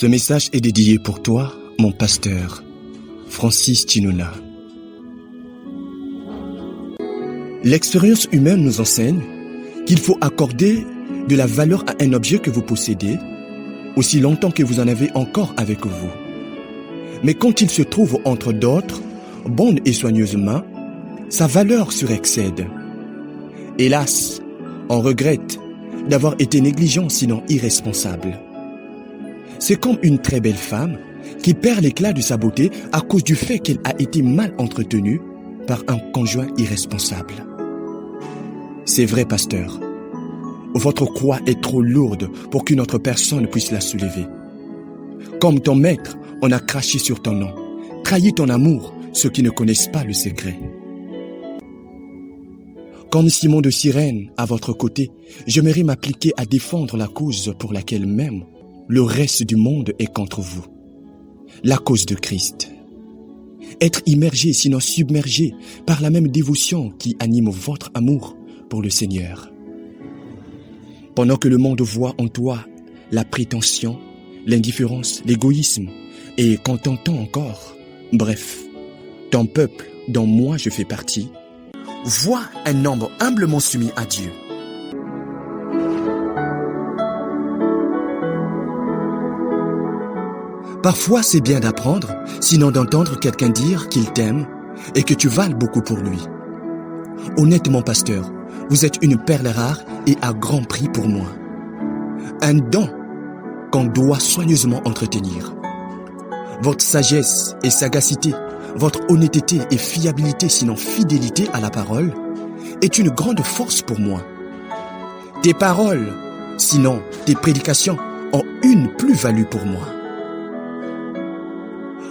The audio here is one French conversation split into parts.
Ce message est dédié pour toi, mon pasteur, Francis Chinona. L'expérience humaine nous enseigne qu'il faut accorder de la valeur à un objet que vous possédez aussi longtemps que vous en avez encore avec vous. Mais quand il se trouve entre d'autres, bonnes et soigneuses mains, sa valeur surexcède. Hélas, on regrette d'avoir été négligent sinon irresponsable. C'est comme une très belle femme qui perd l'éclat de sa beauté à cause du fait qu'elle a été mal entretenue par un conjoint irresponsable. C'est vrai, pasteur. Votre croix est trop lourde pour qu'une autre personne puisse la soulever. Comme ton maître, on a craché sur ton nom, trahi ton amour, ceux qui ne connaissent pas le secret. Comme Simon de Cyrène à votre côté, j'aimerais m'appliquer à défendre la cause pour laquelle même le reste du monde est contre vous. La cause de Christ. Être immergé, sinon submergé, par la même dévotion qui anime votre amour pour le Seigneur. Pendant que le monde voit en toi la prétention, l'indifférence, l'égoïsme, et qu'on t'entend encore, bref, ton peuple dont moi je fais partie, voit un nombre humblement soumis à Dieu. Parfois, c'est bien d'apprendre, sinon d'entendre quelqu'un dire qu'il t'aime et que tu vales beaucoup pour lui. Honnêtement, pasteur, vous êtes une perle rare et à grand prix pour moi. Un don qu'on doit soigneusement entretenir. Votre sagesse et sagacité, votre honnêteté et fiabilité, sinon fidélité à la parole, est une grande force pour moi. Tes paroles, sinon tes prédications, ont une plus-value pour moi.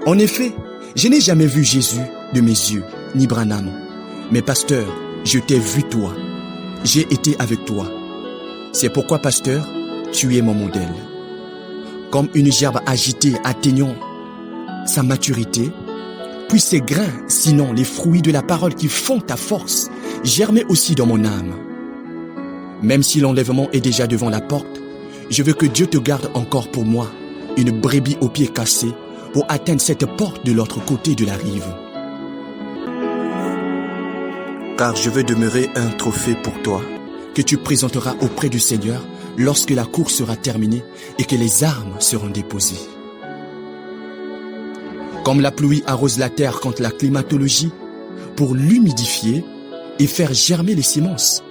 En effet, je n'ai jamais vu Jésus de mes yeux, ni Branham. Mais pasteur, je t'ai vu toi. J'ai été avec toi. C'est pourquoi, pasteur, tu es mon modèle. Comme une gerbe agitée atteignant sa maturité, puis ces grains, sinon les fruits de la parole qui font ta force, germer aussi dans mon âme. Même si l'enlèvement est déjà devant la porte, je veux que Dieu te garde encore pour moi, une brebis aux pieds cassés, pour atteindre cette porte de l'autre côté de la rive. Car je veux demeurer un trophée pour toi, que tu présenteras auprès du Seigneur lorsque la course sera terminée et que les armes seront déposées. Comme la pluie arrose la terre contre la climatologie, pour l'humidifier et faire germer les semences,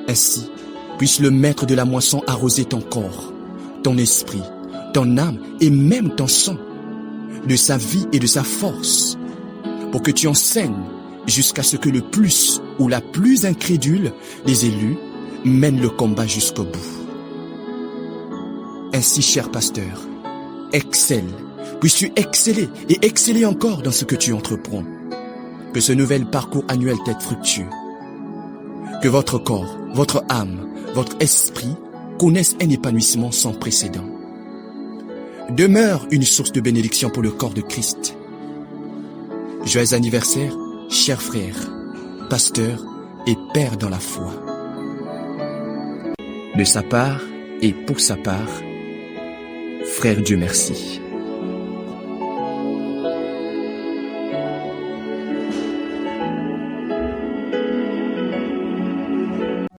ainsi puisse le maître de la moisson arroser ton corps, ton esprit, ton âme et même ton sang, de sa vie et de sa force, pour que tu enseignes jusqu'à ce que le plus ou la plus incrédule des élus mène le combat jusqu'au bout. Ainsi, cher pasteur, excelle, puisses-tu exceller et exceller encore dans ce que tu entreprends. Que ce nouvel parcours annuel t'aide fructueux. Que votre corps, votre âme, votre esprit connaissent un épanouissement sans précédent. Demeure une source de bénédiction pour le corps de Christ. Joyeux anniversaire, chers frères, pasteurs et pères dans la foi. De sa part et pour sa part, frère Dieu merci.